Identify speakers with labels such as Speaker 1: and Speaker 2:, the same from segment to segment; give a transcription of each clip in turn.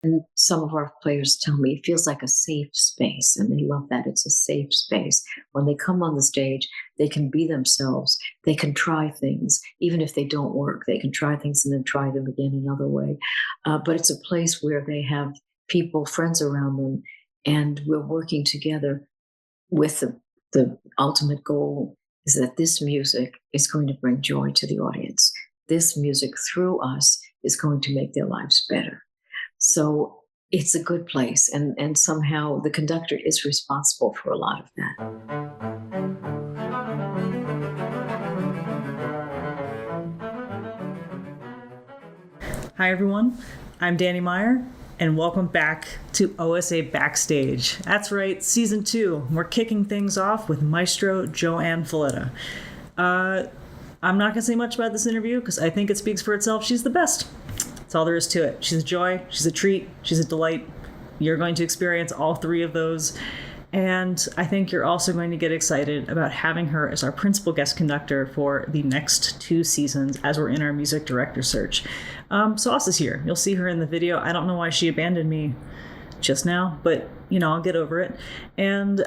Speaker 1: And some of our players tell me it feels like a safe space, and they love that. It's a safe space. When they come on the stage, they can be themselves. They can try things. Even if they don't work, they can try things and then try them again another way. But it's a place where they have people, friends around them, and we're working together with the ultimate goal is that this music is going to bring joy to the audience. This music through us is going to make their lives better. So it's a good place. And somehow the conductor is responsible for a lot of that.
Speaker 2: Hi, everyone. I'm Dani Meyer, and welcome back to OSA Backstage. That's right, Season 2. We're kicking things off with Maestro JoAnn Falletta. I'm not going to say much about this interview because I think it speaks for itself. She's the best. That's all there is to it. She's a joy, she's a treat, she's a delight. You're going to experience all three of those. And I think you're also going to get excited about having her as our principal guest conductor for the next 2 seasons as we're in our music director search. Sauce is here. You'll see her in the video. I don't know why she abandoned me just now, but, I'll get over it. And,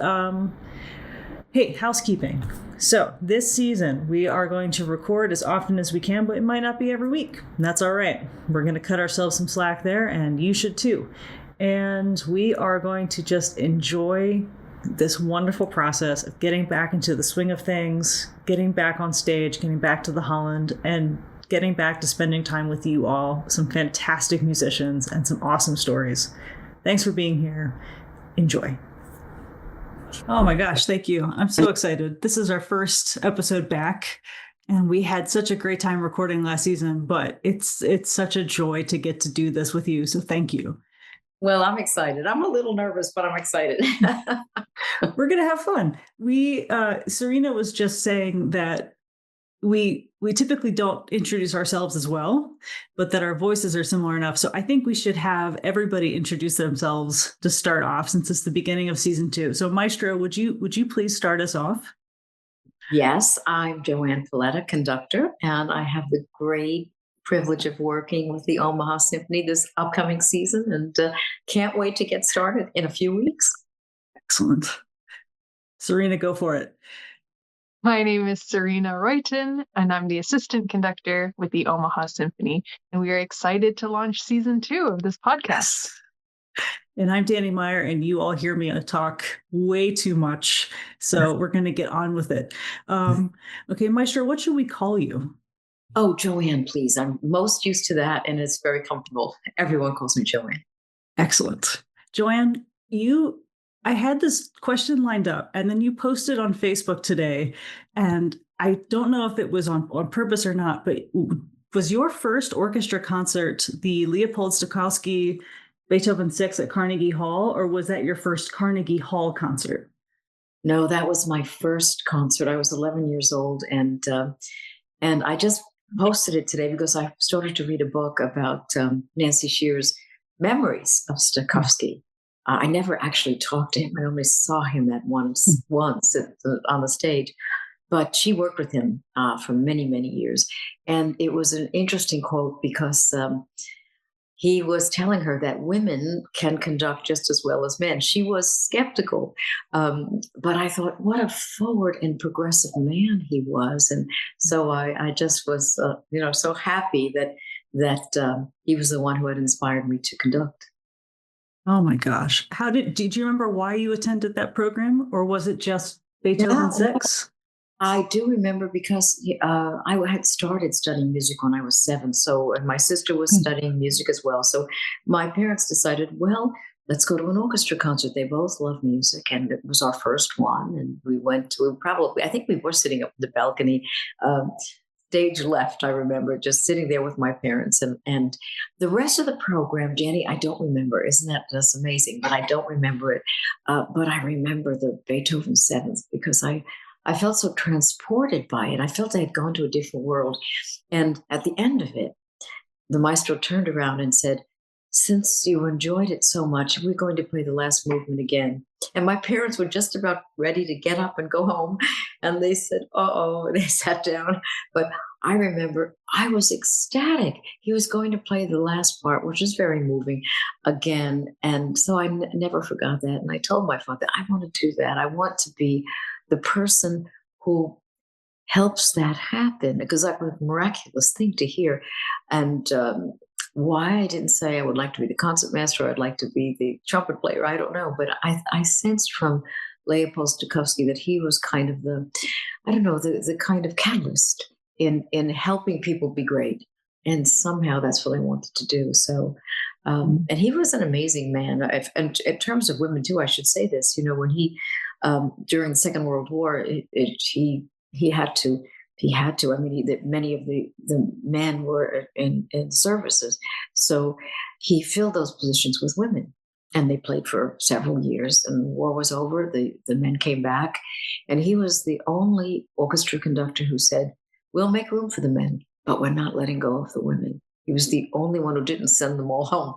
Speaker 2: hey, housekeeping. So this season, we are going to record as often as we can, but it might not be every week. And that's all right. We're going to cut ourselves some slack there, and you should too. And we are going to just enjoy this wonderful process of getting back into the swing of things, getting back on stage, getting back to the Holland, and getting back to spending time with you all, some fantastic musicians and some awesome stories. Thanks for being here. Enjoy. Oh my gosh, thank you. I'm so excited. This is our first episode back, and we had such a great time recording last season, but it's such a joy to get to do this with you, so thank you.
Speaker 1: Well, I'm excited. I'm a little nervous, but I'm excited.
Speaker 2: We're going to have fun. Serena was just saying that we typically don't introduce ourselves as well, but that our voices are similar enough. So I think we should have everybody introduce themselves to start off, since it's the beginning of season 2. So Maestro, would you please start us off?
Speaker 1: Yes, I'm JoAnn Falletta, conductor, and I have the great privilege of working with the Omaha Symphony this upcoming season, and can't wait to get started in a few weeks.
Speaker 2: Excellent. Serena, go for it.
Speaker 3: My name is Serena Royton, and I'm the assistant conductor with the Omaha Symphony, and we are excited to launch season 2 of this podcast.
Speaker 2: Yes. And I'm Dani Meyer, and you all hear me talk way too much, so we're going to get on with it. Okay, Maestro, what should we call you?
Speaker 1: Oh, JoAnn, please. I'm most used to that, and it's very comfortable. Everyone calls me JoAnn.
Speaker 2: Excellent. JoAnn, I had this question lined up, and then you posted on Facebook today, and I don't know if it was on purpose or not, but was your first orchestra concert the Leopold Stokowski Beethoven 6 at Carnegie Hall, or was that your first Carnegie Hall concert?
Speaker 1: No, that was my first concert. I was 11 years old, and I just posted it today because I started to read a book about Nancy Shear's memories of Stokowski. I never actually talked to him. I only saw him that once on the stage. But she worked with him for many, many years. And it was an interesting quote because he was telling her that women can conduct just as well as men. She was skeptical. But I thought, what a forward and progressive man he was. And so I just was, so happy that he was the one who had inspired me to conduct.
Speaker 2: Oh my goch. Did you remember why you attended that program, or was it just Beethoven 6?
Speaker 1: I do remember because I had started studying music when I was 7. And my sister was studying music as well. So my parents decided, well, let's go to an orchestra concert. They both love music, and it was our first one. And we went to I think we were sitting up in the balcony, stage left, I remember just sitting there with my parents, and the rest of the program, Dani, I don't remember. Isn't that just amazing? But I don't remember it. But I remember the Beethoven 7th because I felt so transported by it. I felt I had gone to a different world. And at the end of it, the maestro turned around and said, since you enjoyed it so much, we're going to play the last movement again. And my parents were just about ready to get up and go home. And they said, uh-oh, they sat down. But I remember I was ecstatic. He was going to play the last part, which is very moving again. And so I never forgot that. And I told my father, I want to do that. I want to be the person who helps that happen, because that was a miraculous thing to hear. And why I didn't say I would like to be the concertmaster, or I'd like to be the trumpet player, I don't know. But I sensed from Leopold Stokowski that he was kind of the kind of catalyst in helping people be great. And somehow that's what I wanted to do. So, and he was an amazing man. And in terms of women too, I should say this, when he, during the Second World War, he had to, I mean, many of the men were in services. So he filled those positions with women. And they played for several years, and the war was over. The men came back, and he was the only orchestra conductor who said, "We'll make room for the men, but we're not letting go of the women." He was the only one who didn't send them all home,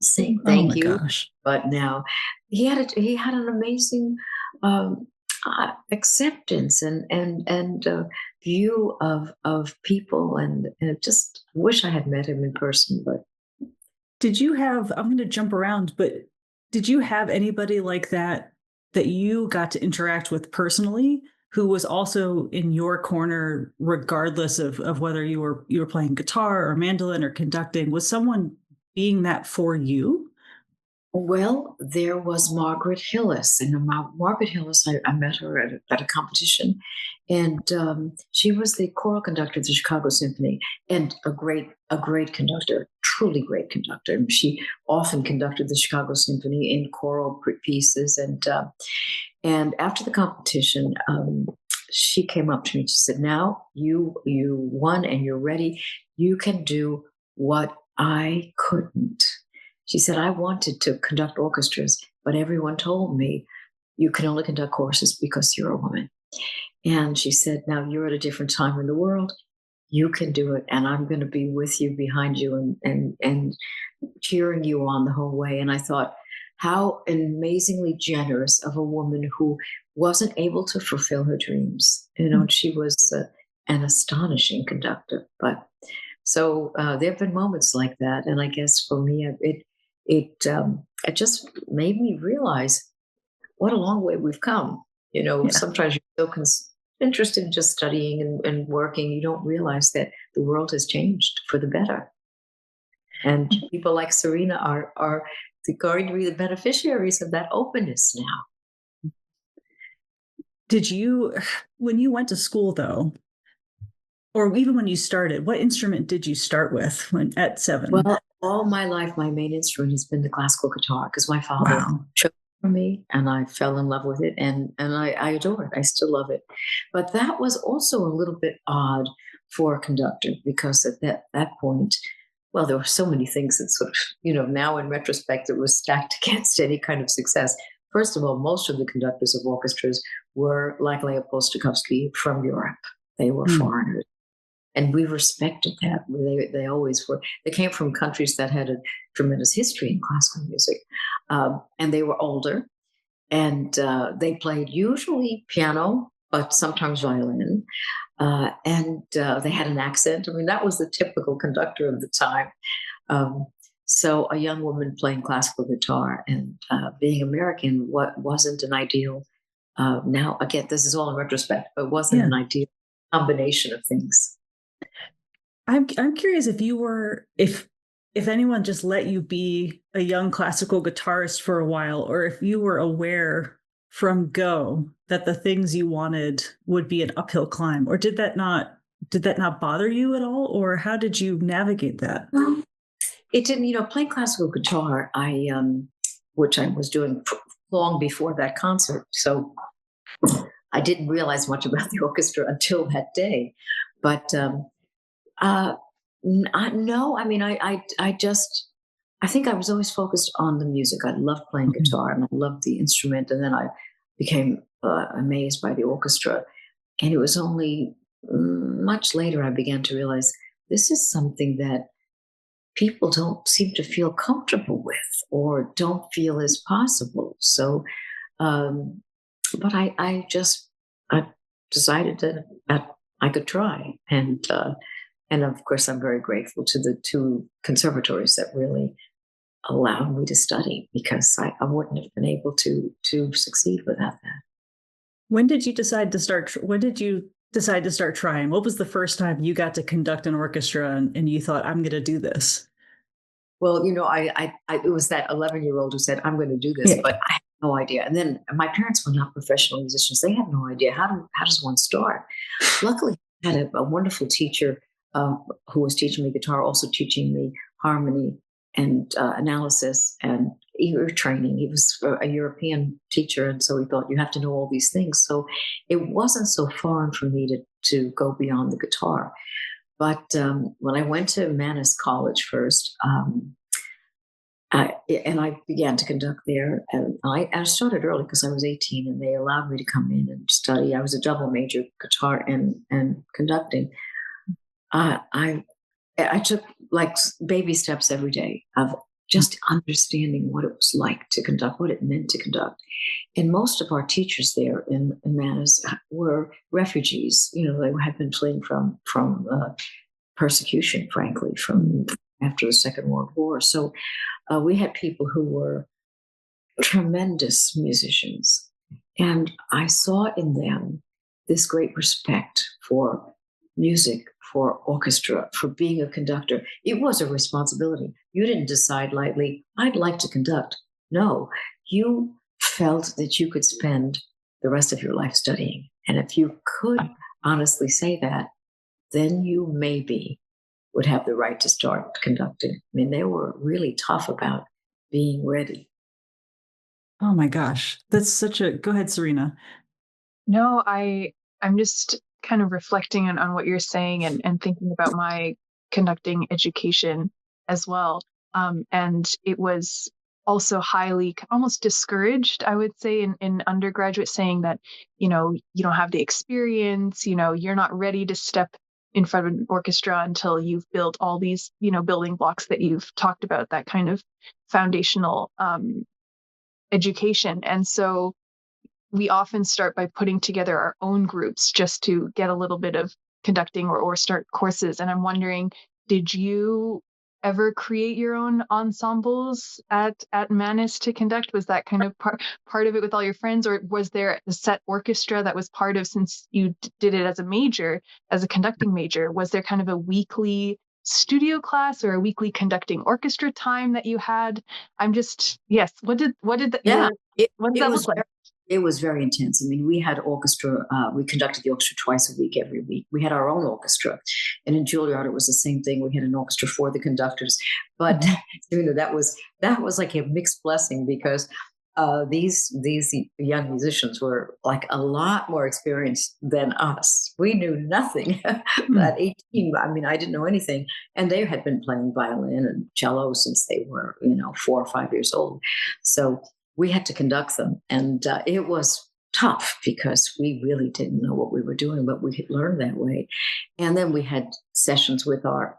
Speaker 1: saying thank you.
Speaker 2: Gosh.
Speaker 1: But now he had an amazing acceptance and view of people, and just wish I had met him in person. But
Speaker 2: did you have? I'm going to jump around, but did you have anybody like that you got to interact with personally, who was also in your corner, regardless of whether you were playing guitar or mandolin or conducting? Was someone being that for you?
Speaker 1: Well, there was Margaret Hillis, and Margaret Hillis, I met her at a competition, and she was the choral conductor of the Chicago Symphony, and a great conductor, truly great conductor. And she often conducted the Chicago Symphony in choral pieces, and after the competition, she came up to me and she said, "Now you won and you're ready. You can do what I couldn't." She said, "I wanted to conduct orchestras, but everyone told me you can only conduct choruses because you're a woman." And she said, "Now you're at a different time in the world. You can do it, and I'm going to be with you, behind you, and cheering you on the whole way." And I thought, how amazingly generous of a woman who wasn't able to fulfill her dreams. She was an astonishing conductor. But so there have been moments like that, and I guess for me, it just made me realize what a long way we've come. Sometimes you're so interested in just studying and working, you don't realize that the world has changed for the better. And people like Serena are going to be the beneficiaries of that openness now.
Speaker 2: Did you, when you went to school though, or even when you started, what instrument did you start with at 7?
Speaker 1: Well, all my life, my main instrument has been the classical guitar, because my father chose it for me, and I fell in love with it, and I adore it. I still love it. But that was also a little bit odd for a conductor, because at that point, well, there were so many things that sort of, now in retrospect, it was stacked against any kind of success. First of all, most of the conductors of orchestras were, like Leopold Stokowski, from Europe. They were foreigners. And we respected that. They always were. They came from countries that had a tremendous history in classical music. And they were older. And they played usually piano, but sometimes violin. And they had an accent. I mean, that was the typical conductor of the time. So a young woman playing classical guitar and being American wasn't an ideal. Now, again, this is all in retrospect, but wasn't an ideal combination of things.
Speaker 2: I'm curious if anyone just let you be a young classical guitarist for a while, or if you were aware from go that the things you wanted would be an uphill climb, or did that not bother you at all, or how did you navigate that?
Speaker 1: Well, it didn't. Playing classical guitar, which I was doing long before that concert, so I didn't realize much about the orchestra until that day. But no, I mean, I think I was always focused on the music. I loved playing guitar, and I loved the instrument. And then I became amazed by the orchestra. And it was only much later I began to realize this is something that people don't seem to feel comfortable with, or don't feel is possible. So, but I decided that I could try, and And of course, I'm very grateful to the two conservatories that really allowed me to study, because I wouldn't have been able to succeed without that.
Speaker 2: When did you decide to start? When did you decide to start trying? What was the first time you got to conduct an orchestra and you thought, I'm going to do this?
Speaker 1: Well, it was that 11-year-old who said, "I'm going to do this,"
Speaker 2: Yeah.
Speaker 1: but I had no idea. And then my parents were not professional musicians; they had no idea how does one start. Luckily, I had a wonderful teacher who was teaching me guitar, also teaching me harmony and analysis and ear training. He was a European teacher, and so he thought you have to know all these things. So it wasn't so foreign for me to go beyond the guitar. But when I went to Mannes College first, I began to conduct there, and I started early because I was 18, and they allowed me to come in and study. I was a double major, guitar and conducting. I took like baby steps every day of just understanding what it was like to conduct, what it meant to conduct. And most of our teachers there in Mannes were refugees. They had been fleeing from persecution, frankly, from after the Second World War. So we had people who were tremendous musicians, and I saw in them this great respect for music, for orchestra, for being a conductor. It was a responsibility. You didn't decide lightly, I'd like to conduct. No, you felt that you could spend the rest of your life studying. And if you could honestly say that, then you maybe would have the right to start conducting. I mean, they were really tough about being ready.
Speaker 2: Oh my gosh. That's such a, go ahead, Serena.
Speaker 3: No, I'm just kind of reflecting on what you're saying and thinking about my conducting education as well. And it was also highly almost discouraged, I would say, in undergraduate, saying that, you don't have the experience, you're not ready to step in front of an orchestra until you've built all these, building blocks that you've talked about, that kind of foundational education. And so we often start by putting together our own groups just to get a little bit of conducting or start courses. And I'm wondering, did you ever create your own ensembles at Mannes to conduct? Was that kind of part of it with all your friends, or was there a set orchestra that was part of, since you did it as a major, as a conducting major, was there kind of a weekly studio class or a weekly conducting orchestra time that you had? I'm just, yes. What did what did
Speaker 1: Yeah,
Speaker 3: what did
Speaker 1: it
Speaker 3: that
Speaker 1: was
Speaker 3: look like?
Speaker 1: it was very intense. I mean, we had orchestra. We conducted the orchestra twice a week, every week. We had our own orchestra, and in Juilliard it was the same thing. We had an orchestra for the conductors, but that was like a mixed blessing, because these young musicians were like a lot more experienced than us. We knew nothing at 18. I mean, I didn't know anything, and they had been playing violin and cello since they were 4 or 5 years old. So we had to conduct them, and it was tough because we really didn't know what we were doing, but we had learned that way. And then we had sessions with our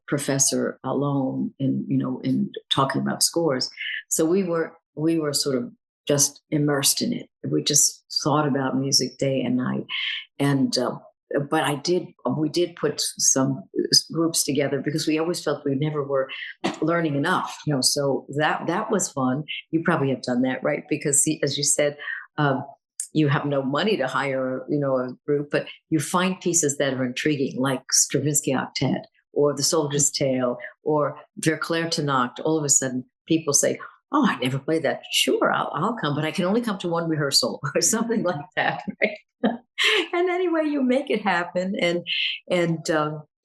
Speaker 1: professor alone, in talking about scores. So we were sort of just immersed in it. We just thought about music day and night. And but we did put some groups together, because we always felt we never were learning enough, so that was fun. You probably have done that, right? Because as you said, you have no money to hire, a group, but you find pieces that are intriguing, like Stravinsky Octet or The Soldier's Tale or Verclair to Nacht. All of a sudden people say, "Oh, I never played that." Sure, I'll come, but I can only come to one rehearsal or something like that, right? And anyway, you make it happen, and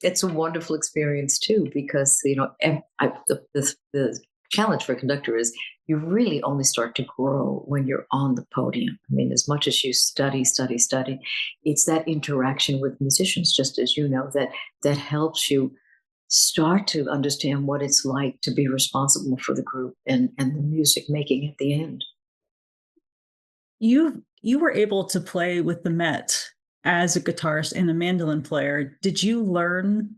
Speaker 1: it's a wonderful experience too, because the challenge for a conductor is you really only start to grow when you're on the podium. I mean, as much as you study, it's that interaction with musicians, just as that helps you start to understand what it's like to be responsible for the group and the music making at the end.
Speaker 2: You were able to play with the Met as a guitarist and a mandolin player. Did you learn?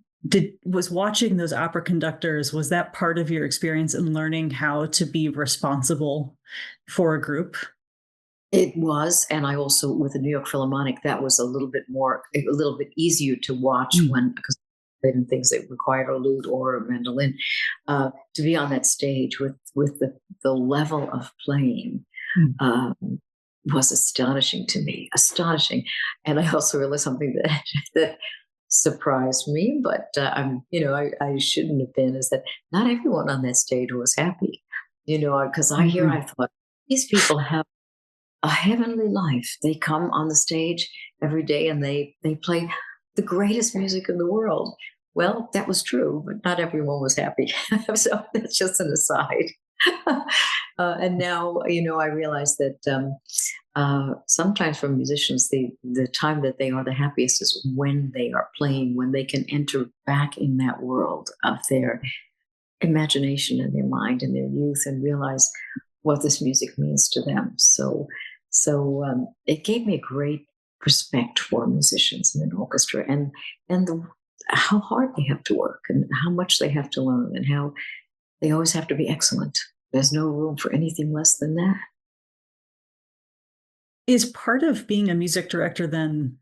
Speaker 2: Was watching those opera conductors, was that part of your experience in learning how to be responsible for a group?
Speaker 1: It was, and I also, with the New York Philharmonic, that was a little bit easier to watch, because played in things that required a lute or a mandolin. To be on that stage with the level of playing um, was astonishing to me, astonishing. And I also realized something that surprised me, but I shouldn't have been, is that not everyone on that stage was happy. Because I thought these people have a heavenly life. They come on the stage every day and they play the greatest music in the world. Well, that was true, but not everyone was happy. So that's just an aside. And now, I realize that sometimes for musicians, the time that they are the happiest is when they are playing, when they can enter back in that world of their imagination and their mind and their youth and realize what this music means to them. So it gave me a great respect for musicians in an orchestra and how hard they have to work and how much they have to learn and how they always have to be excellent. There's no room for anything less than that.
Speaker 2: Is part of being a music director then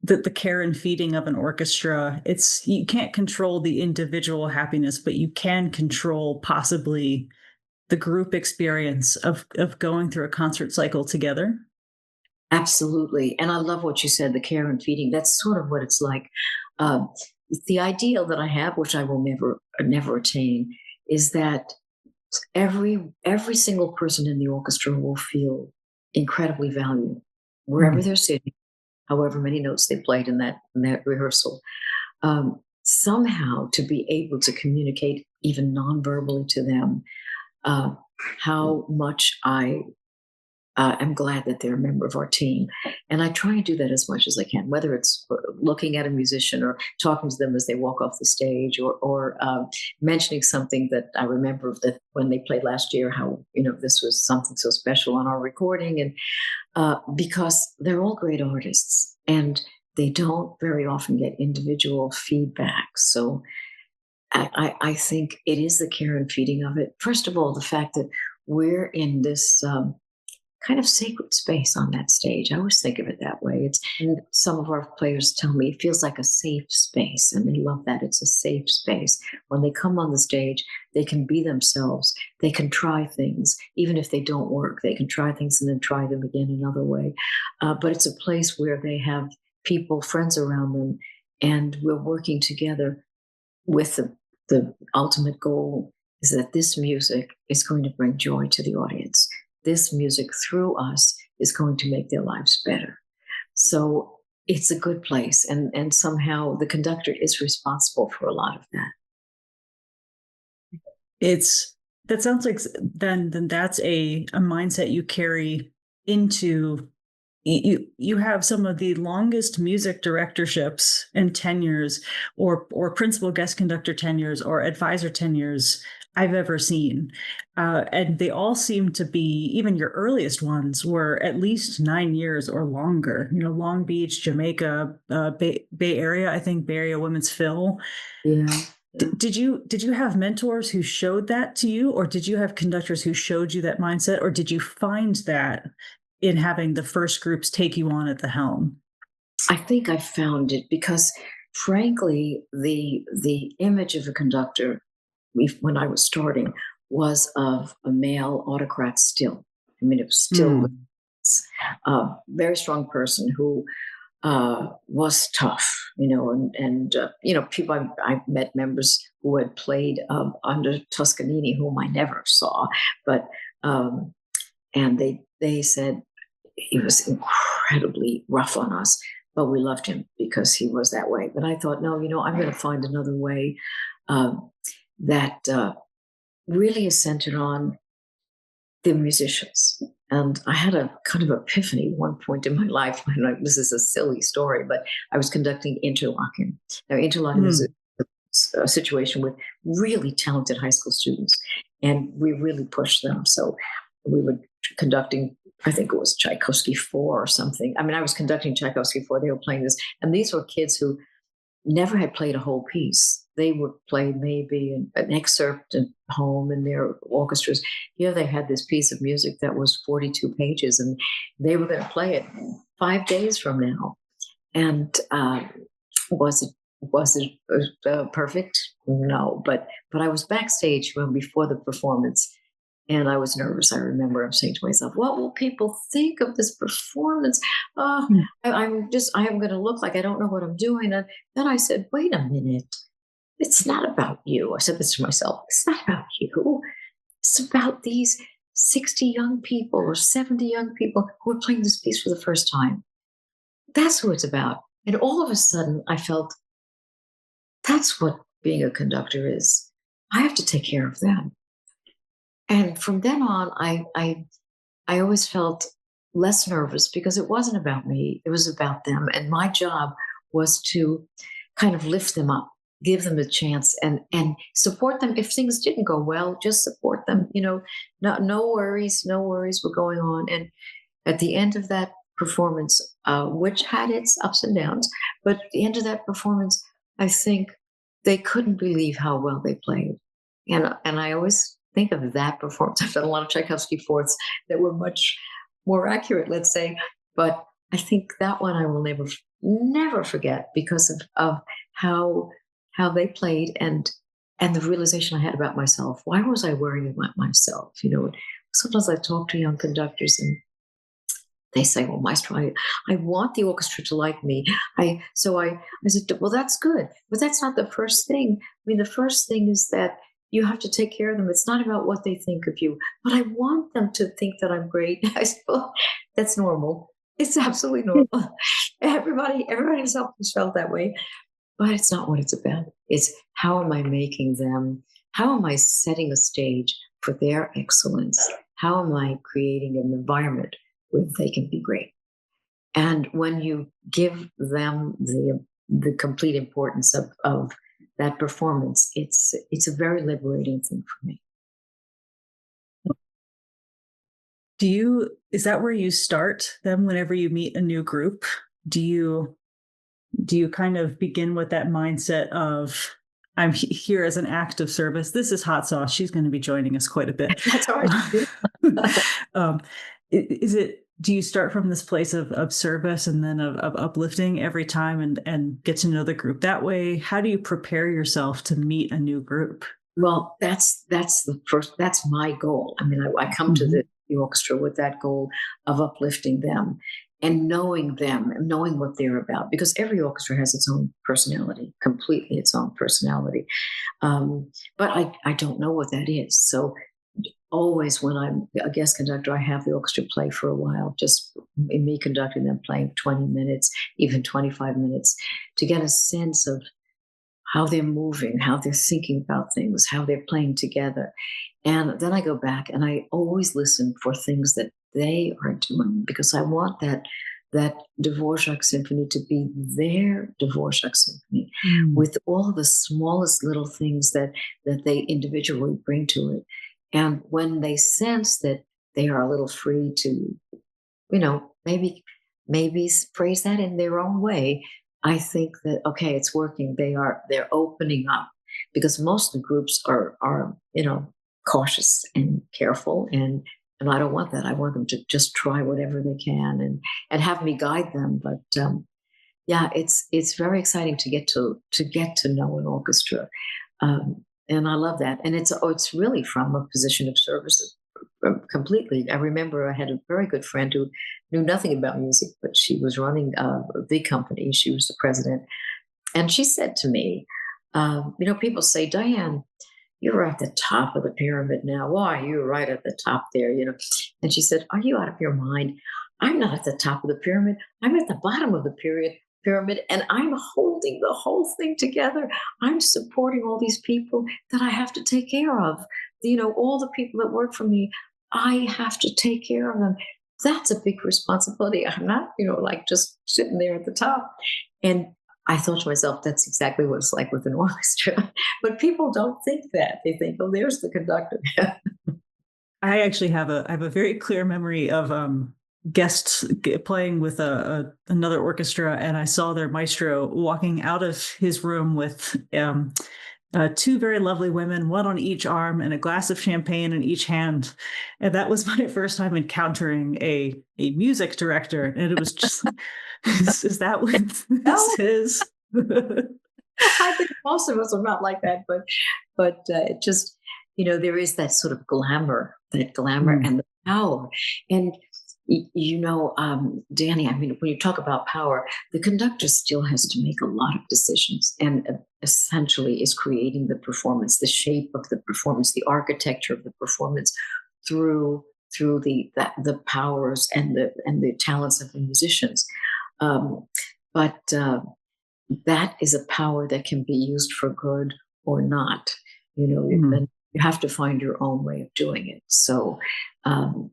Speaker 2: the care and feeding of an orchestra? You can't control the individual happiness, but you can control possibly the group experience of going through a concert cycle together?
Speaker 1: Absolutely. And I love what you said, the care and feeding. That's sort of what it's like. The ideal that I have, which I will never attain, is that every single person in the orchestra will feel incredibly valued wherever they're sitting, however many notes they played in that rehearsal. Somehow to be able to communicate even non-verbally to them how much I am glad that they're a member of our team. And I try and do that as much as I can, whether it's looking at a musician or talking to them as they walk off the stage or mentioning something that I remember that when they played last year, how, this was something so special on our recording. And because they're all great artists and they don't very often get individual feedback. So I think it is the care and feeding of it. First of all, the fact that we're in this kind of sacred space on that stage. I always think of it that way. And some of our players tell me it feels like a safe space, and they love that. It's a safe space. When they come on the stage, they can be themselves. They can try things. Even if they don't work, they can try things and then try them again another way. But it's a place where they have people, friends around them, and we're working together with the ultimate goal is that this music is going to bring joy to the audience. This music through us is going to make their lives better. So it's a good place. And somehow the conductor is responsible for a lot of that.
Speaker 2: That sounds like then that's a mindset you carry into. You have some of the longest music directorships and tenures or principal guest conductor tenures or advisor tenures I've ever seen. And they all seem to be, even your earliest ones were at least 9 years or longer. Long Beach, Jamaica, Bay Area, I think Bay Area Women's Phil.
Speaker 1: Yeah.
Speaker 2: Did you have mentors who showed that to you, or did you have conductors who showed you that mindset, or did you find that in having the first groups take you on at the helm?
Speaker 1: I think I found it because, frankly, the image of a conductor when I was starting was of a male autocrat still. I mean, it was still a very strong person who was tough, and people I met members who had played under Toscanini, whom I never saw, but and they said he was incredibly rough on us, but we loved him because he was that way. But I thought, no, I'm going to find another way that really is centered on the musicians. And I had a kind of epiphany at one point in my life. This is a silly story, but I was conducting Interlochen. Now, Interlochen is a situation with really talented high school students, and we really pushed them. So we were conducting, I think it was Tchaikovsky 4 or something. I mean, I was conducting Tchaikovsky 4. They were playing this. And these were kids who never had played a whole piece. They would play maybe an excerpt at home in their orchestras. Here they had this piece of music that was 42 pages, and they were going to play it 5 days from now. And was Was it perfect? No, but I was backstage before the performance, and I was nervous. I remember I'm saying to myself, "What will people think of this performance? Oh,
Speaker 2: Mm.
Speaker 1: I am going to look like I don't know what I'm doing." And then I said, "Wait a minute, it's not about you." I said this to myself. It's not about you. It's about these 60 young people or 70 young people who are playing this piece for the first time. That's who it's about. And all of a sudden, I felt that's what being a conductor is. I have to take care of them. And from then on, I always felt less nervous because it wasn't about me. It was about them. And my job was to kind of lift them up, give them a chance and support them. If things didn't go well, just support them. No worries, no worries were going on. And at the end of that performance, which had its ups and downs, but at the end of that performance, I think they couldn't believe how well they played. And I always think of that performance. I've done a lot of Tchaikovsky fourths that were much more accurate, let's say, but I think that one I will never forget because of how they played and the realization I had about myself. Why was I worrying about myself? Sometimes I talk to young conductors and they say, "Well, Maestro, I want the orchestra to like me." So I said, "Well, that's good, but that's not the first thing. I mean, the first thing is that you have to take care of them. It's not about what they think of you, but I want them to think that I'm great." I said, "Well, that's normal. It's absolutely normal. Everybody has felt that way, but it's not what it's about. It's how am I making them? How am I setting a stage for their excellence? How am I creating an environment where they can be great?" And when you give them the complete importance of that performance, it's a very liberating thing for me.
Speaker 2: Is that where you start then whenever you meet a new group? Do you kind of begin with that mindset of I'm here as an act of service? This is hot sauce. She's going to be joining us quite a bit.
Speaker 1: That's how I feel.
Speaker 2: um, do you start from this place of service and then of uplifting every time and get to know the group that way? How do you prepare yourself to meet a new group?
Speaker 1: Well, that's that's my goal. I mean, I come to the orchestra with that goal of uplifting them and knowing them and knowing what they're about, because every orchestra has its own personality, completely its own personality. But I don't know what that is. So always when I'm a guest conductor, I have the orchestra play for a while, just in me conducting them, playing 20 minutes, even 25 minutes, to get a sense of how they're moving, how they're thinking about things, how they're playing together. And then I go back and I always listen for things that they are doing, because I want that Dvorak symphony to be their Dvorak symphony with all the smallest little things that they individually bring to it. And when they sense that they are a little free to, maybe phrase that in their own way, I think that, okay, it's working. They're opening up, because most of the groups are cautious and careful, and I don't want that. I want them to just try whatever they can and have me guide them. But yeah, it's very exciting to get to know an orchestra, and I love that. And it's really from a position of service completely. I remember I had a very good friend who knew nothing about music, but she was running a big company. She was the president, and she said to me, people say, "Diane, you're at the top of the pyramid now. Why? You're right at the top there, And she said, "Are you out of your mind? I'm not at the top of the pyramid. I'm at the bottom of the pyramid, and I'm holding the whole thing together. I'm supporting all these people that I have to take care of. All the people that work for me, I have to take care of them. That's a big responsibility. I'm not, like just sitting there at the top." And I thought to myself, that's exactly what it's like with an orchestra. But people don't think that. They think, "Oh, there's the conductor."
Speaker 2: I actually have a very clear memory of guests playing with another orchestra, and I saw their maestro walking out of his room with two very lovely women, one on each arm, and a glass of champagne in each hand. And that was my first time encountering a music director, and it was just, is that what this is?
Speaker 1: I think most of us are not like that, but it just, there is that sort of glamour,
Speaker 2: Mm,
Speaker 1: and the power. And Danny, I mean, when you talk about power, the conductor still has to make a lot of decisions, and essentially is creating the performance, the shape of the performance, the architecture of the performance through the powers and the talents of the musicians. Um, but that is a power that can be used for good or not.
Speaker 2: mm.
Speaker 1: And you have to find your own way of doing it. So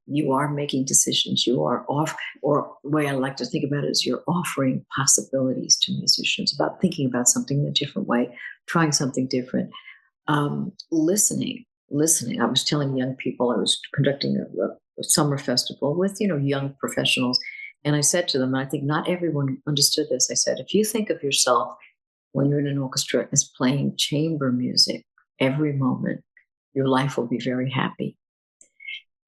Speaker 1: you are making decisions. You are off, or the way I like to think about it is you're offering possibilities to musicians about thinking about something in a different way, trying something different, listening. I was telling young people, I was conducting a summer festival with, young professionals. And I said to them, and I think not everyone understood this. I said, if you think of yourself when you're in an orchestra as playing chamber music every moment, your life will be very happy.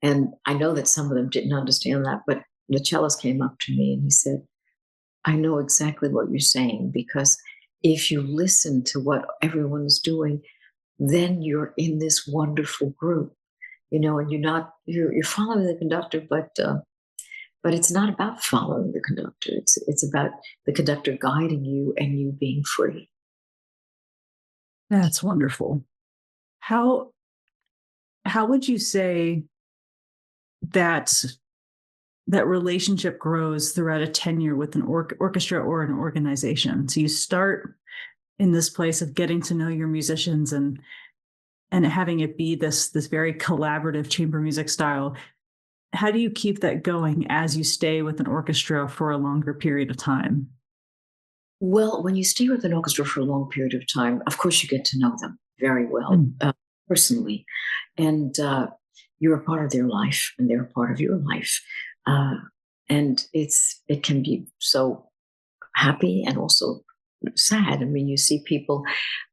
Speaker 1: And I know that some of them didn't understand that, but the cellist came up to me and he said, I know exactly what you're saying, because if you listen to what everyone is doing, then you're in this wonderful group, and you're following the conductor, but it's not about following the conductor. It's about the conductor guiding you and you being free.
Speaker 2: That's wonderful. How how would you say that that relationship grows throughout a tenure with an orchestra or an organization? So you start in this place of getting to know your musicians and having it be this very collaborative chamber music style. How do you keep that going as you stay with an orchestra for a longer period of time?
Speaker 1: Well, when you stay with an orchestra for a long period of time, of course, you get to know them very well
Speaker 2: Mm.
Speaker 1: personally, and you're a part of their life, and they're a part of your life, uh, and it can be so happy and also sad. I mean, you see people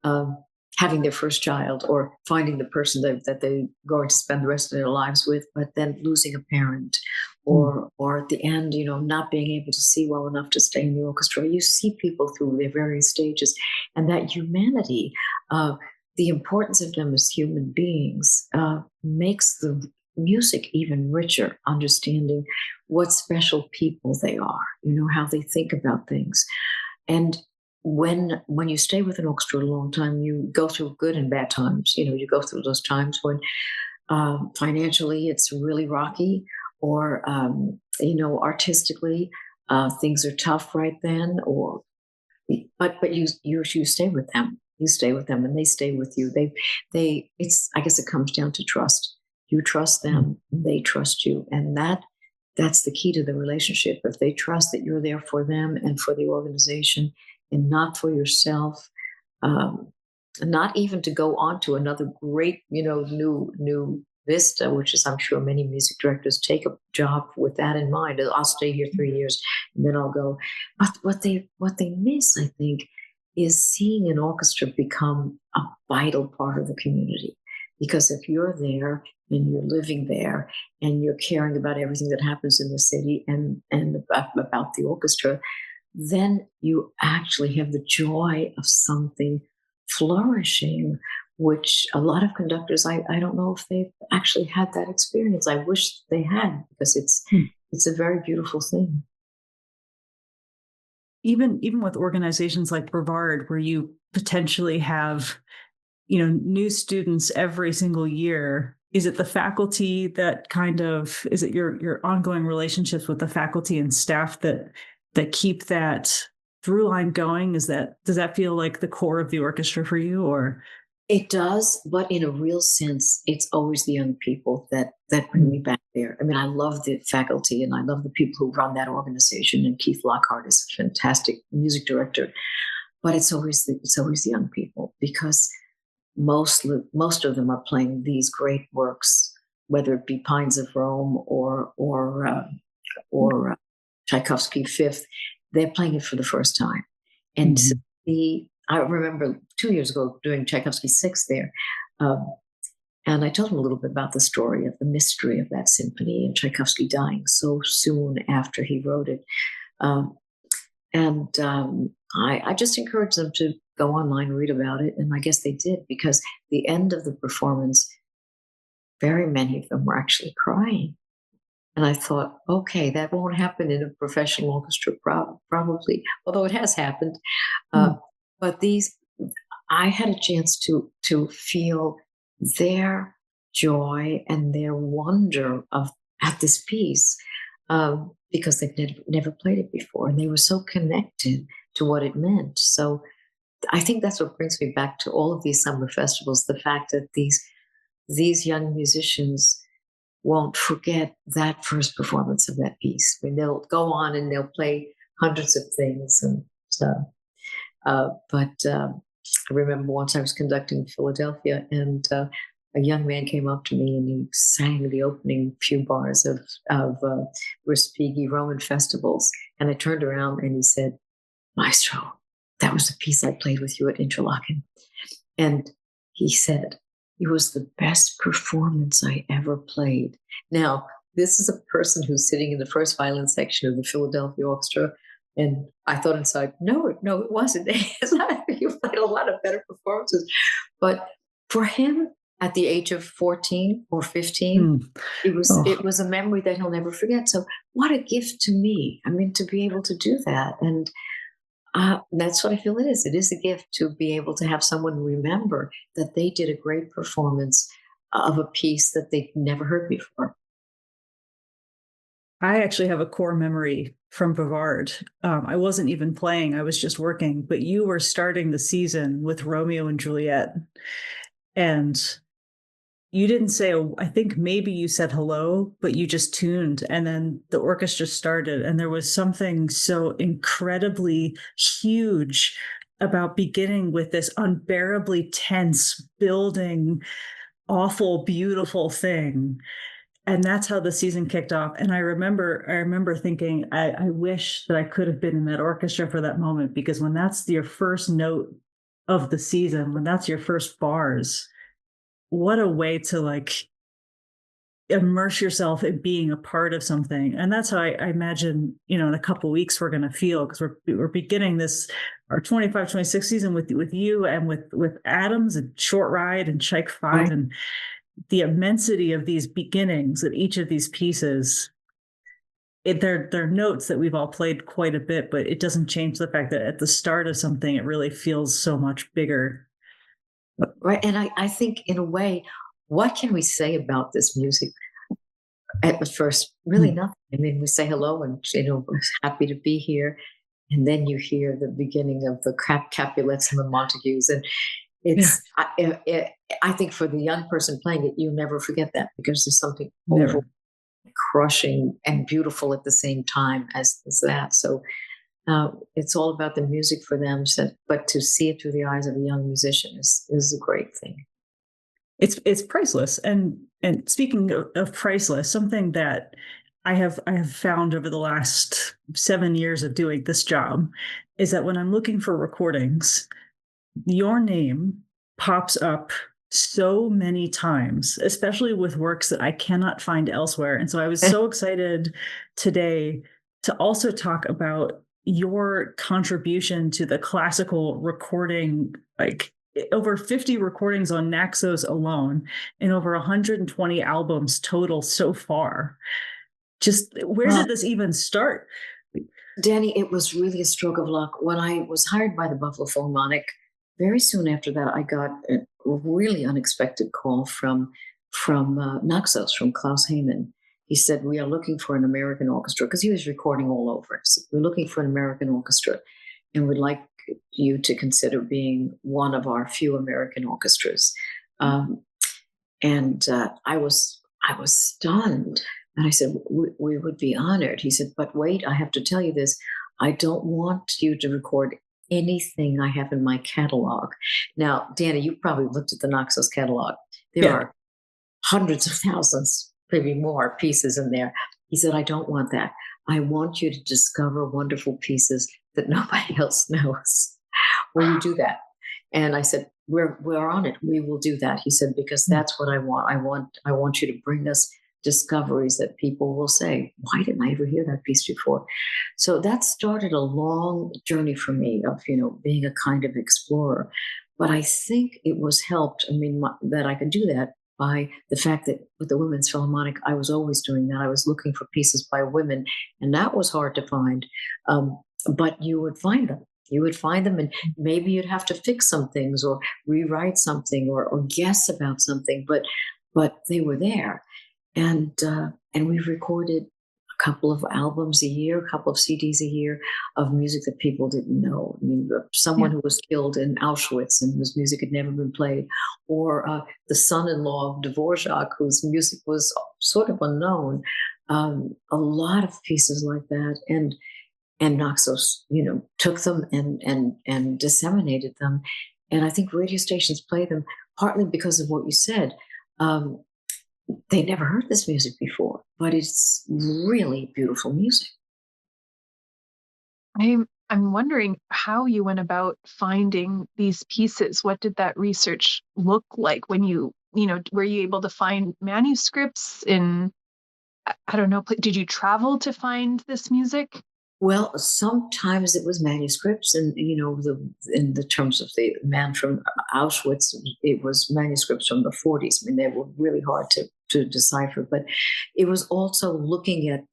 Speaker 1: um, having their first child, or finding the person that they're going to spend the rest of their lives with, but then losing a parent,
Speaker 2: Mm.
Speaker 1: or at the end, not being able to see well enough to stay in the orchestra. You see people through their various stages, and that humanity, uh, the importance of them as human beings, makes the music even richer, understanding what special people they are, how they think about things. And when you stay with an orchestra a long time, you go through good and bad times. You go through those times when financially it's really rocky, or artistically things are tough right then. Or but you stay with them. You stay with them, and they stay with you. They it's I guess it comes down to trust. You trust
Speaker 2: Mm.
Speaker 1: them, they trust you, and that's the key to the relationship. If they trust that you're there for them and for the organization, and not for yourself, um, not even to go on to another great, new vista, which is, I'm sure, many music directors take a job with that in mind. I'll stay here 3 years and then I'll go. But what they miss, I think, is seeing an orchestra become a vital part of the community. Because if you're there and you're living there and you're caring about everything that happens in the city, and about the orchestra, then you actually have the joy of something flourishing, which a lot of conductors, I don't know if they've actually had that experience. I wish they had, because
Speaker 2: Mm.
Speaker 1: it's a very beautiful thing.
Speaker 2: Even with organizations like Brevard, where you potentially have new students every single year, is it the faculty that kind of is it your ongoing relationships with the faculty and staff that keep that through line going? Does that feel like the core of the orchestra for you, or?
Speaker 1: It does, but in a real sense, it's always the young people that bring
Speaker 2: Mm.
Speaker 1: me back there. I mean, I love the faculty and I love the people who run that organization. And Keith Lockhart is a fantastic music director, but it's always the young people, because most of them are playing these great works, whether it be Pines of Rome or Tchaikovsky Fifth. They're playing it for the first time, and
Speaker 2: Mhm.
Speaker 1: I remember 2 years ago doing Tchaikovsky Sixth there, um, and I told him a little bit about the story of the mystery of that symphony and Tchaikovsky dying so soon after he wrote it. Um, and I just encourage them to go online, read about it. And I guess they did, because the end of the performance, very many of them were actually crying. And I thought, okay, that won't happen in a professional orchestra, probably, although it has happened. But I had a chance to feel their joy and their wonder at this piece, because they've never played it before, and they were so connected to what it meant. So I think that's what brings me back to all of these summer festivals: the fact that these young musicians won't forget that first performance of that piece. I mean, they'll go on and they'll play hundreds of things. And so, I remember once I was conducting in Philadelphia, and a young man came up to me and he sang the opening few bars of Respighi Roman festivals. And I turned around and he said, "Maestro, that was the piece I played with you at Interlaken." And he said, "It was the best performance I ever played." Now, this is a person who's sitting in the first violin section of the Philadelphia Orchestra. And I thought inside, no, it wasn't. You played a lot of better performances. But for him, at the age of 14 or 15, it was a memory that he'll never forget. So what a gift to me. I mean, to be able to do that. And that's what I feel it is. It is a gift to be able to have someone remember that they did a great performance of a piece that they'd never heard before.
Speaker 2: I actually have a core memory from Bavard. I wasn't even playing, I was just working, but you were starting the season with Romeo and Juliet. And you didn't say, I think maybe you said hello, but you just tuned, and then the orchestra started. And there was something so incredibly huge about beginning with this unbearably tense, building, awful, beautiful thing. And that's how the season kicked off. And I remember thinking, I wish that I could have been in that orchestra for that moment, because when that's your first note of the season, when that's your first bars, what a way to immerse yourself in being a part of something. And that's how I imagine, in a couple of weeks we're going to feel, because we're beginning our 25-26 season with you and with Adams and Short Ride and Shaik 5, and the immensity of these beginnings of each of these pieces. They're notes that we've all played quite a bit, but it doesn't change the fact that at the start of something, it really feels so much bigger.
Speaker 1: Right. And I think, in a way, what can we say about this music? At first, really nothing. I mean, we say hello and, we're happy to be here. And then you hear the beginning of the Capulets and the Montagues. And it's, I think for the young person playing it, you'll never forget that, because there's something crushing and beautiful at the same time as that. So it's all about the music for them. But to see it through the eyes of a young musician is a great thing.
Speaker 2: It's priceless. And speaking of priceless, something that I have found over the last 7 years of doing this job is that when I'm looking for recordings, your name pops up so many times, especially with works that I cannot find elsewhere. And so I was so excited today to also talk about your contribution to the classical recording, over 50 recordings on Naxos alone, and over 120 albums total so far. Just where did this even start?
Speaker 1: Dani, it was really a stroke of luck. When I was hired by the Buffalo Philharmonic, very soon after that, I got a really unexpected call from Naxos, from Klaus Heyman. He said, "We are looking for an American orchestra," because he was recording all over. So we're looking for an American orchestra, and we'd like you to consider being one of our few American orchestras. I was stunned. And I said, we would be honored. He said, "But wait, I have to tell you this. I don't want you to record anything I have in my catalog." Now, Dani, you probably looked at the Naxos catalog. There are hundreds of thousands, maybe more pieces in there. He said, "I don't want that. I want you to discover wonderful pieces that nobody else knows. Will you do that?" And I said, we're on it. We will do that. He said, "Because that's what I want. I want you to bring us discoveries that people will say, why didn't I ever hear that piece before? So that started a long journey for me of, being a kind of explorer. But I think it was helped, that I could do that by the fact that with the Women's Philharmonic, I was always doing that. I was looking for pieces by women, and that was hard to find. But you would find them. You would find them, and maybe you'd have to fix some things or rewrite something or guess about something, but they were there. And we recorded a couple of albums a year, a couple of CDs a year of music that people didn't know. Someone who was killed in Auschwitz and whose music had never been played, or the son-in-law of Dvorak, whose music was sort of unknown. A lot of pieces like that, and Naxos, took them and disseminated them. And I think radio stations play them partly because of what you said. They never heard this music before, but it's really beautiful music.
Speaker 3: I'm wondering how you went about finding these pieces. What did that research look like when were you able to find manuscripts in, I don't know, did you travel to find this music?
Speaker 1: Well, sometimes it was manuscripts, and in the terms of the man from Auschwitz, it was manuscripts from the 40s. They were really hard to decipher, but it was also looking at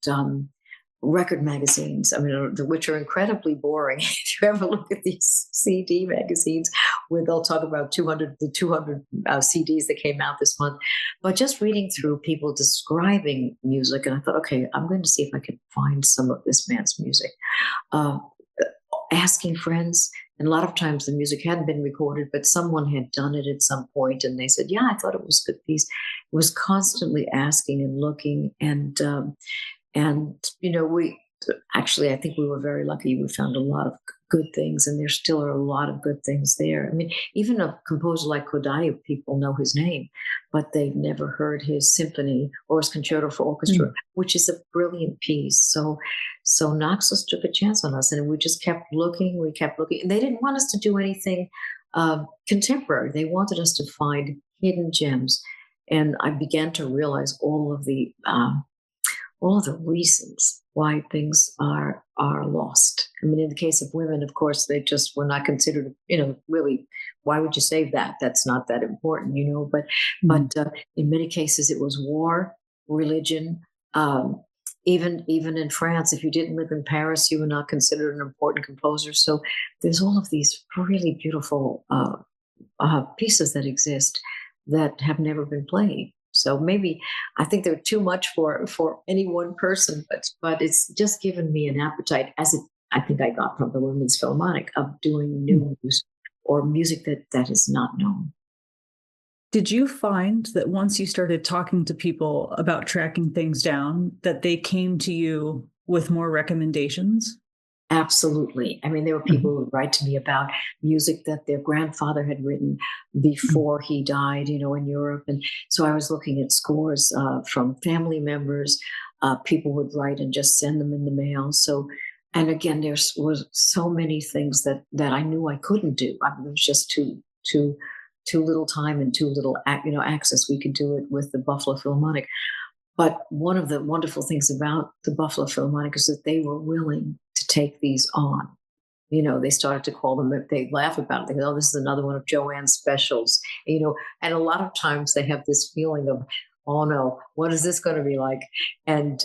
Speaker 1: record magazines, which are incredibly boring. If you ever look at these CD magazines where they'll talk about the 200 CDs that came out this month, but just reading through people describing music, and I thought, okay, I'm going to see if I can find some of this man's music. Asking friends, and a lot of times the music hadn't been recorded, but someone had done it at some point, and they said, yeah, I thought it was a good piece. It was constantly asking and looking, and I think we were very lucky. We found a lot of good things, and there still are a lot of good things there. Even a composer like Kodaly, people know his name, but they've never heard his symphony or his concerto for orchestra, which is a brilliant piece. So Naxos took a chance on us, and we just kept looking. We kept looking, and they didn't want us to do anything contemporary. They wanted us to find hidden gems, and I began to realize all of the reasons why things are lost. In the case of women, of course, they just were not considered, really, why would you save that? That's not that important, but in many cases it was war, religion, even in France, if you didn't live in Paris, you were not considered an important composer. So there's all of these really beautiful pieces that exist that have never been played. So maybe I think they're too much for any one person, but it's just given me an appetite, I think I got from the Women's Philharmonic, of doing new music or music that is not known.
Speaker 2: Did you find that once you started talking to people about tracking things down, that they came to you with more recommendations?
Speaker 1: Absolutely. There were people who would write to me about music that their grandfather had written before he died, in Europe. And so I was looking at scores from family members. People would write and just send them in the mail. So, and again, there was so many things that I knew I couldn't do. There was just too little time and too little, access. We could do it with the Buffalo Philharmonic. But one of the wonderful things about the Buffalo Philharmonic is that they were willing to take these on. They started to call them, they laugh about it. They go, oh, this is another one of JoAnn's specials. And a lot of times they have this feeling of, oh no, what is this going to be like? And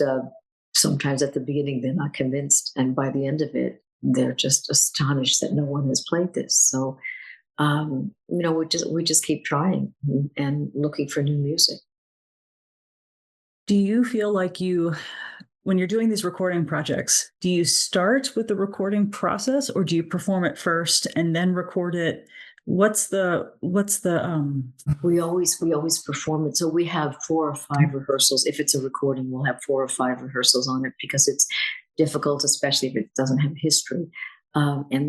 Speaker 1: sometimes at the beginning, they're not convinced. And by the end of it, they're just astonished that no one has played this. So, we just keep trying and looking for new music.
Speaker 2: Do you feel like when you're doing these recording projects, do you start with the recording process, or do you perform it first and then record it? What's the
Speaker 1: We always perform it. So we have 4 or 5 rehearsals. If it's a recording, we'll have 4 or 5 rehearsals on it, because it's difficult, especially if it doesn't have history. And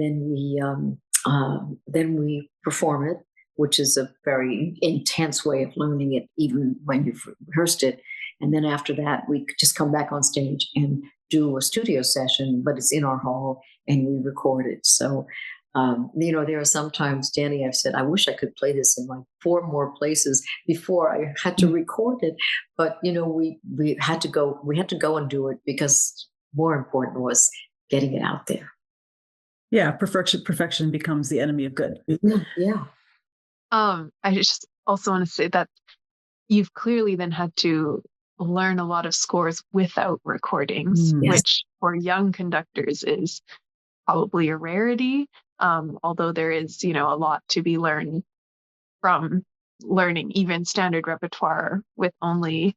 Speaker 1: then we perform it, which is a very intense way of learning it, even when you've rehearsed it. And then after that, we just come back on stage and do a studio session, but it's in our hall and we record it. So There are sometimes, Dani, I've said, I wish I could play this in like 4 more places before I had to record it. But, we had to go and do it because more important was getting it out there.
Speaker 2: Yeah. Perfection becomes the enemy of good.
Speaker 1: Yeah.
Speaker 3: I just also want to say that you've clearly then had to learn a lot of scores without recordings,
Speaker 1: Yes.
Speaker 3: which for young conductors is probably a rarity. Although there is, a lot to be learned from learning even standard repertoire with only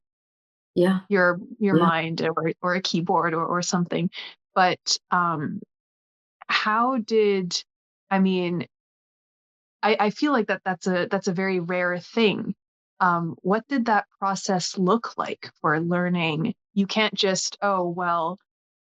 Speaker 3: your mind or a keyboard or something. But how did, I mean, I feel like that's a very rare thing. What did that process look like for learning? You can't just, oh, well,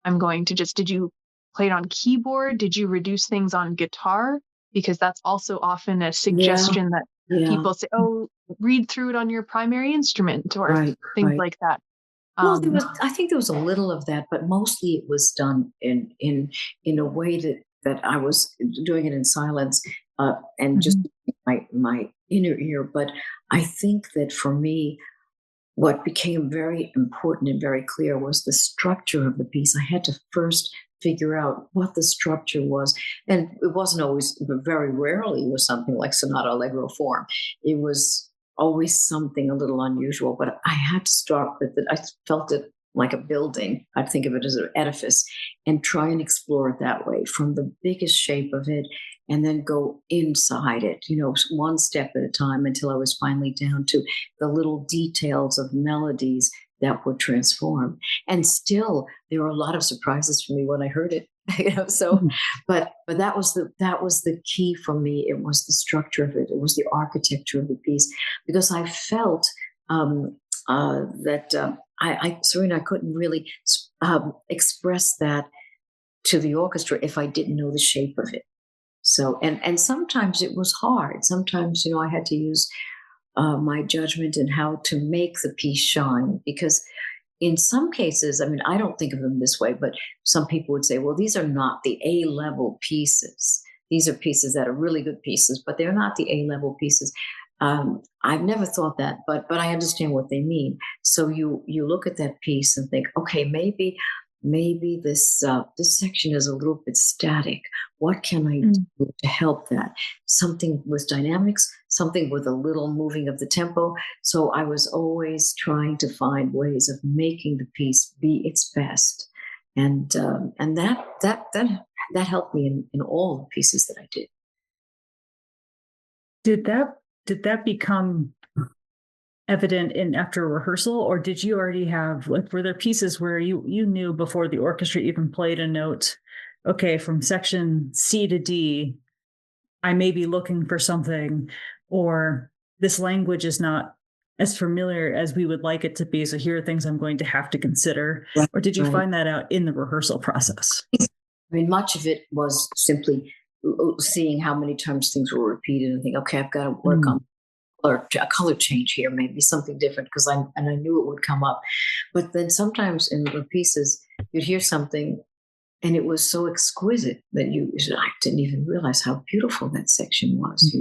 Speaker 3: did you play it on keyboard? Did you reduce things on guitar? Because that's also often a suggestion that people say, oh, read through it on your primary instrument or things like that.
Speaker 1: Well, I think there was a little of that, but mostly it was done in a way that I was doing it in silence and just my inner ear. But I think that for me, what became very important and very clear was the structure of the piece. I had to first figure out what the structure was. And it wasn't always, very rarely was something like sonata allegro form. It was always something a little unusual, but I had to start with it. I felt it like a building. I'd think of it as an edifice and try and explore it that way from the biggest shape of it and then go inside it, one step at a time until I was finally down to the little details of melodies that would transform. And still, there were a lot of surprises for me when I heard it. But that was the key for me. It was the structure of it. It was the architecture of the piece, because I felt that Serena, I couldn't really express that to the orchestra if I didn't know the shape of it. So, and sometimes it was hard. Sometimes, I had to use my judgment in how to make the piece shine, because in some cases, I don't think of them this way, but some people would say, well, these are not the A-level pieces. These are pieces that are really good pieces, but they're not the A-level pieces. I've never thought that, but I understand what they mean. So you look at that piece and think, okay, maybe this section is a little bit static. What can I do to help that? Something with dynamics, something with a little moving of the tempo. So I was always trying to find ways of making the piece be its best, and that helped me in all the pieces that I did.
Speaker 2: Did that become evident in after rehearsal, or did you already have, like, were there pieces where you knew before the orchestra even played a note, okay, from section C to D, I may be looking for something, or this language is not as familiar as we would like it to be, so here are things I'm going to have to consider? Right. Or did you find that out in the rehearsal process?
Speaker 1: Much of it was simply seeing how many times things were repeated and think, okay, I've got to work on a color change here, maybe something different, because I knew it would come up. But then sometimes in the pieces, you'd hear something and it was so exquisite that I didn't even realize how beautiful that section was,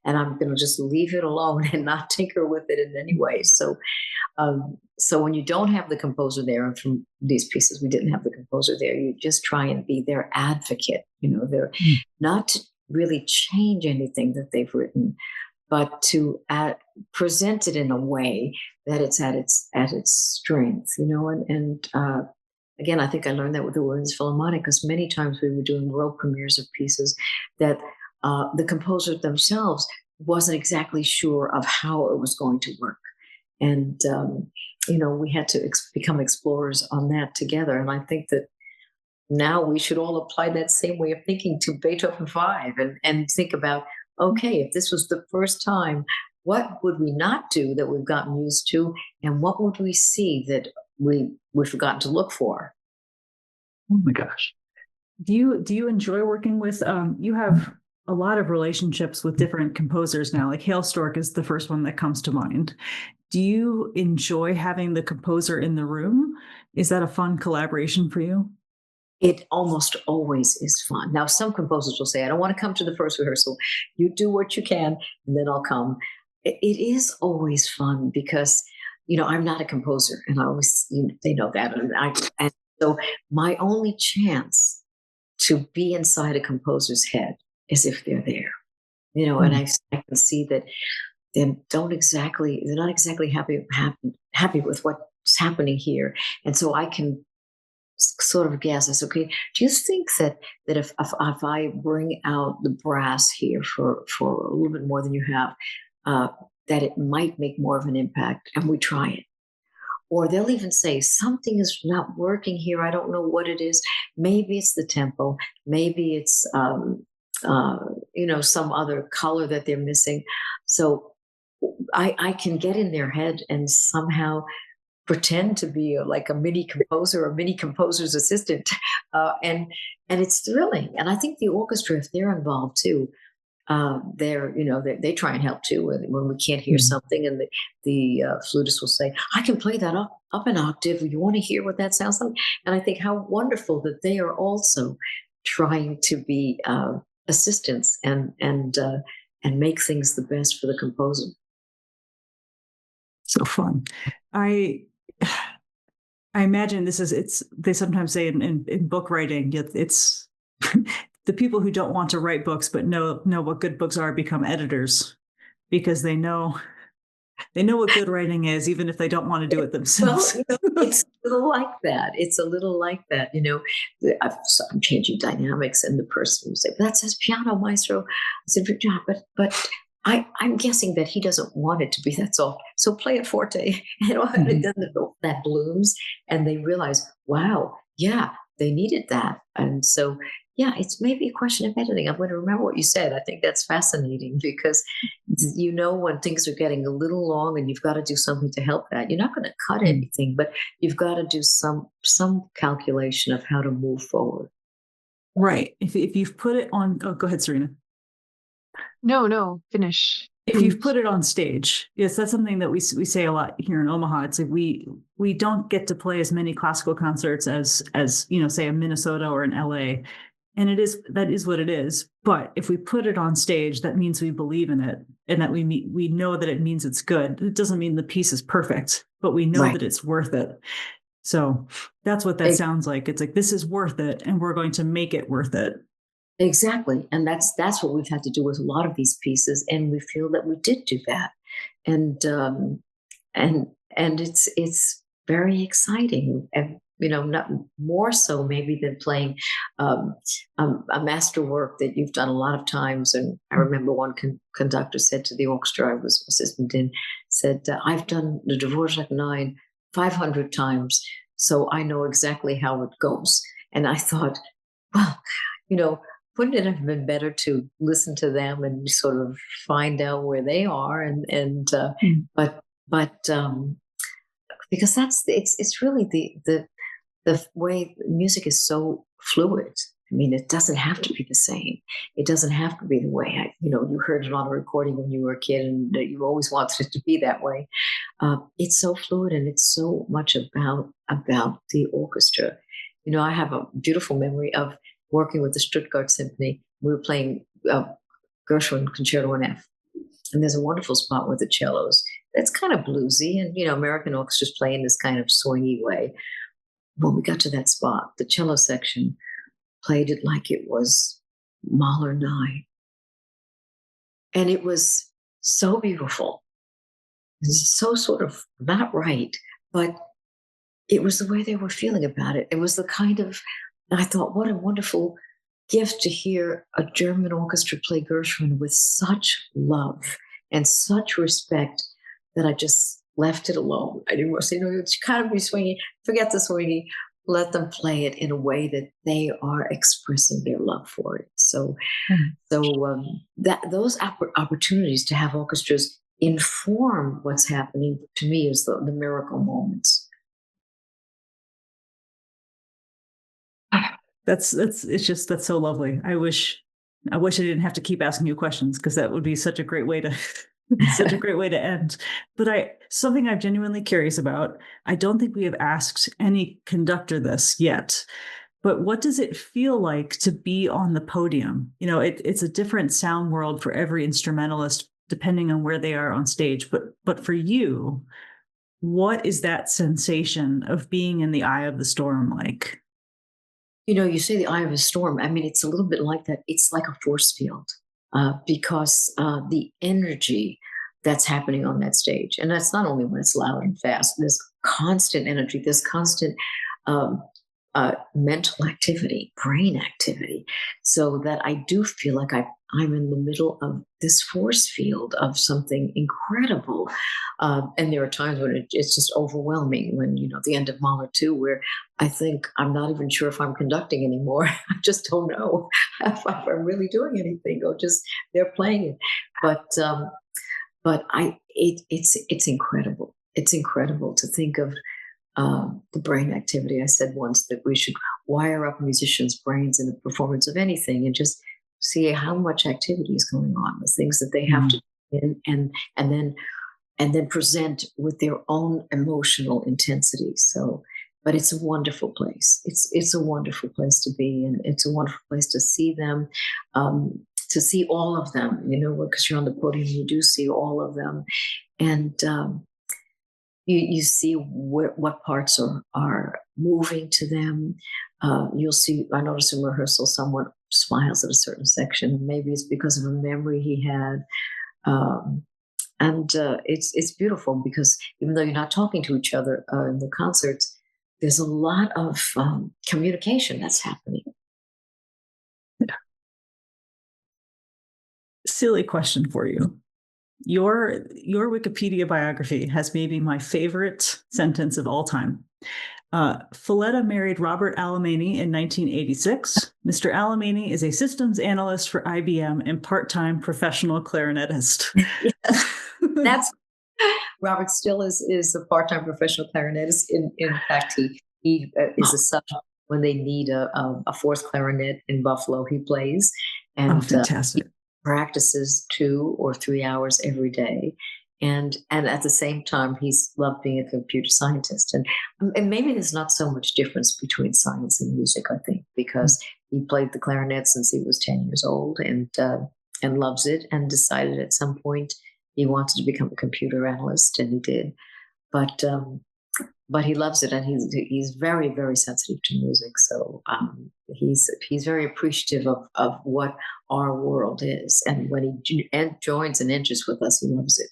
Speaker 1: and I'm going to just leave it alone and not tinker with it in any way. So when you don't have the composer there, and from these pieces, we didn't have the composer there, you just try and be their advocate, they're not to really change anything that they've written, but to present it in a way that it's at its strength, and again, I think I learned that with the Women's Philharmonic, because many times we were doing world premieres of pieces that the composer themselves wasn't exactly sure of how it was going to work. And, we had to become explorers on that together. And I think that now we should all apply that same way of thinking to Beethoven 5 and think about, okay, if this was the first time, what would we not do that we've gotten used to? And what would we see that we've forgotten to look for?
Speaker 2: Oh my gosh. Do you enjoy working with, you have a lot of relationships with different composers now, like Hale Stork is the first one that comes to mind. Do you enjoy having the composer in the room? Is that a fun collaboration for you?
Speaker 1: It almost always is fun. Now, some composers will say, I don't want to come to the first rehearsal. You do what you can, and then I'll come. It is always fun because, I'm not a composer, and I always, they know that. And so my only chance to be inside a composer's head is if they're there, and I can see that they're not exactly happy with what's happening here. And so I can sort of guess. I said, okay, do you think that if I bring out the brass here for a little bit more than you have, that it might make more of an impact? And we try it. Or they'll even say, something is not working here. I don't know what it is. Maybe it's the tempo. Maybe it's, some other color that they're missing. So I can get in their head and somehow pretend to be like a mini composer or mini composer's assistant. And it's thrilling. And I think the orchestra, if they're involved too, they try and help too when we can't hear something, and the flutist will say, I can play that up an octave. You want to hear what that sounds like? And I think how wonderful that they are also trying to be assistants and make things the best for the composer.
Speaker 2: So fun. I imagine they sometimes say in book writing, it's the people who don't want to write books but know what good books are become editors, because they know what good writing is, even if they don't want to do it themselves.
Speaker 1: Well, it's a little like that. It's a little like that. I'm changing dynamics, and the person will say, that says piano maestro. I said, yeah, but I'm guessing that he doesn't want it to be that soft. So play it forte. And it doesn't, that blooms, and they realize, wow, yeah, they needed that. And so, yeah, it's maybe a question of editing. I'm going to remember what you said. I think that's fascinating, because when things are getting a little long and you've got to do something to help that, you're not going to cut anything, but you've got to do some calculation of how to move forward.
Speaker 2: Right. If you've put it on, go ahead, Serena.
Speaker 3: No, finish.
Speaker 2: If you've put it on stage, yes, that's something that we say a lot here in Omaha. It's like we don't get to play as many classical concerts as say a Minnesota or an LA. And that is what it is. But if we put it on stage, that means we believe in it, and that we know that it means it's good. It doesn't mean the piece is perfect, but we know that it's worth it. So that's what that sounds like. It's like, this is worth it, and we're going to make it worth it.
Speaker 1: Exactly. And that's what we've had to do with a lot of these pieces. And we feel that we did do that. And it's very exciting. And not more so maybe than playing a masterwork that you've done a lot of times. And I remember one conductor said to the orchestra I was assistant in, said, I've done the Dvorak 9 500 times, so I know exactly how it goes. And I thought, well, wouldn't it have been better to listen to them and sort of find out where they are? But because it's really the way music is so fluid. I mean, it doesn't have to be the same. It doesn't have to be the way you heard it on a recording when you were a kid, and you always wanted it to be that way. It's so fluid, and it's so much about the orchestra. I have a beautiful memory of working with the Stuttgart Symphony. We were playing Gershwin Concerto in F, and there's a wonderful spot with the cellos. That's kind of bluesy, and American orchestras play in this kind of swingy way. When we got to that spot, the cello section played it like it was Mahler 9. And it was so beautiful. It's so sort of not right, but it was the way they were feeling about it. It was the kind of, I thought, what a wonderful gift to hear a German orchestra play Gershwin with such love and such respect, that I just left it alone. I didn't want to say, no, it's kind of be swingy. Forget the swingy. Let them play it in a way that they are expressing their love for it. So those opportunities to have orchestras inform what's happening, to me, is the miracle moments.
Speaker 2: That's so lovely. I wish I didn't have to keep asking you questions, because that would be such a great way to end. But something I'm genuinely curious about, I don't think we have asked any conductor this yet, But what does it feel like to be on the podium? You know, it's a different sound world for every instrumentalist, depending on where they are on stage. But for you, what is that sensation of being in the eye of the storm like?
Speaker 1: You say the eye of a storm. I mean, it's a little bit like that. It's like a force field because the energy that's happening on that stage, and that's not only when it's loud and fast, there's constant energy, there's constant um, mental activity, brain activity, so that I do feel like I'm in the middle of this force field of something incredible. And there are times when it's just overwhelming, when, at the end of Mahler 2, where I think I'm not even sure if I'm conducting anymore. I just don't know if I'm really doing anything, or just they're playing it. But it's incredible. It's incredible to think of the brain activity. I said once that we should wire up musicians' brains in the performance of anything and just see how much activity is going on, the things that they have to do, and then present with their own emotional intensity. So, but it's a wonderful place. It's a wonderful place to be, and it's a wonderful place to see them, to see all of them. Because you're on the podium, you do see all of them, and you see what parts are moving to them. You'll see. I notice in rehearsal, someone smiles at a certain section. Maybe it's because of a memory he had. And it's beautiful, because even though you're not talking to each other in the concerts, there's a lot of communication that's happening.
Speaker 2: Yeah. Silly question for you. Your Wikipedia biography has maybe my favorite sentence of all time. Falletta married Robert Alemany in 1986. Mr. Alemany is a systems analyst for IBM and part-time professional clarinetist.
Speaker 1: Yes. That's Robert still is a part-time professional clarinetist. In fact, he is a sub when they need a fourth clarinet in Buffalo. He plays, and
Speaker 2: fantastic.
Speaker 1: He practices 2 or 3 hours every day. And at the same time, he's loved being a computer scientist. And maybe there's not so much difference between science and music, I think, because he played the clarinet since he was 10 years old, and loves it, and decided at some point he wanted to become a computer analyst, and he did. But he loves it, and he's very, very sensitive to music. So he's very appreciative of what our world is. And when he joins and enters with us, he loves it.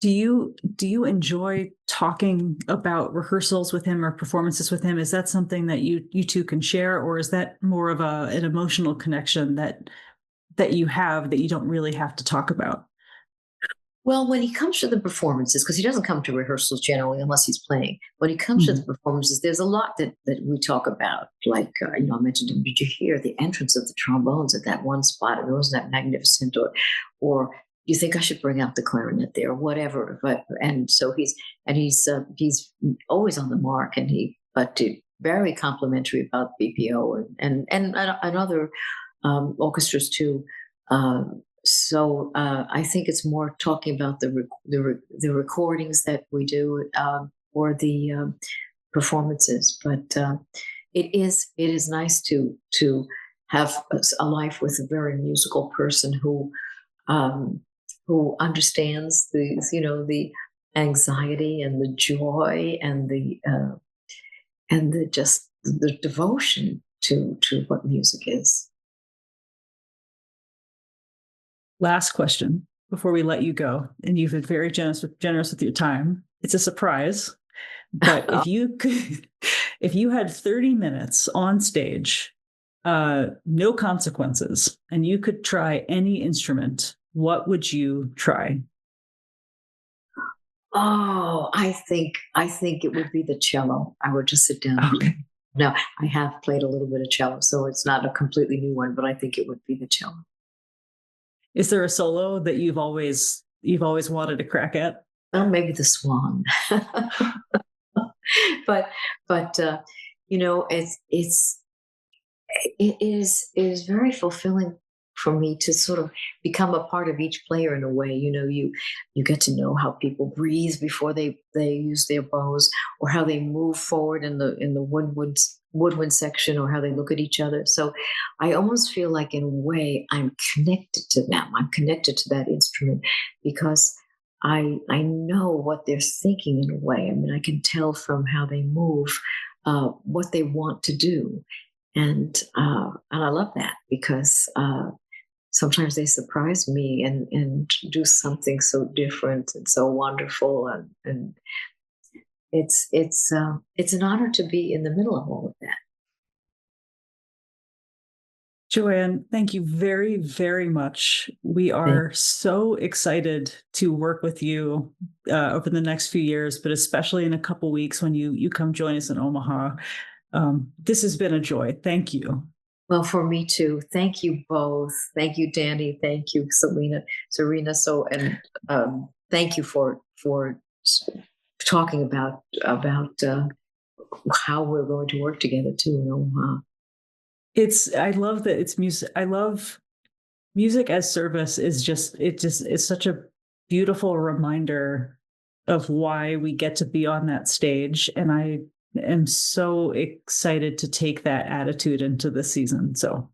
Speaker 2: Do you enjoy talking about rehearsals with him or performances with him? Is that something that you two can share, or is that more of an emotional connection that you have that you don't really have to talk about?
Speaker 1: Well, when he comes to the performances, because he doesn't come to rehearsals generally unless he's playing. When he comes to the performances, there's a lot that we talk about. Like, I mentioned to him, did you hear the entrance of the trombones at that one spot? And wasn't that magnificent? Or you think I should bring out the clarinet there, or whatever. So he's always on the mark, but very complimentary about BPO and other orchestras too. So I think it's more talking about the recordings that we do or the performances. But it is nice to have a life with a very musical person who understands the anxiety and the joy and the devotion to what music is.
Speaker 2: Last question before we let you go, and you've been very generous with your time. It's a surprise, but if you had 30 minutes on stage, no consequences, and you could try any instrument, what would you try?
Speaker 1: Oh, I think it would be the cello. I would just sit down.
Speaker 2: Okay.
Speaker 1: No, I have played a little bit of cello, so it's not a completely new one, but I think it would be the cello.
Speaker 2: Is there a solo that you've always wanted to crack at?
Speaker 1: Well, maybe the Swan. but it is very fulfilling for me to sort of become a part of each player in a way. You get to know how people breathe before they use their bows, or how they move forward in the woodwinds woodwind section or how they look at each other. So I almost feel like, in a way, I'm connected to them. I'm connected to that instrument because I know what they're thinking in a way. I mean, I can tell from how they move what they want to do, and I love that because sometimes they surprise me and do something so different and so wonderful, and it's an honor to be in the middle of all of that.
Speaker 2: JoAnn, thank you very, very much. We are so excited to work with you over the next few years, but especially in a couple weeks when you come join us in Omaha. This has been a joy. Thank you.
Speaker 1: Well, for me too. Thank you both. Thank you, Dani. Thank you, Serena. So, and thank you for talking about how we're going to work together too in Omaha.
Speaker 2: I love that it's music. I love music as service it's such a beautiful reminder of why we get to be on that stage. And I am so excited to take that attitude into the season. So,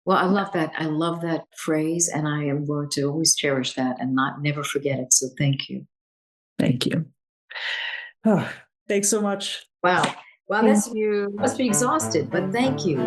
Speaker 1: well, I love that. I love that phrase, and I am going to always cherish that and never forget it. So thank you.
Speaker 2: Thank you. Oh, thanks so much.
Speaker 1: Wow. Wow,
Speaker 3: Thank you.
Speaker 1: must be exhausted, but thank you.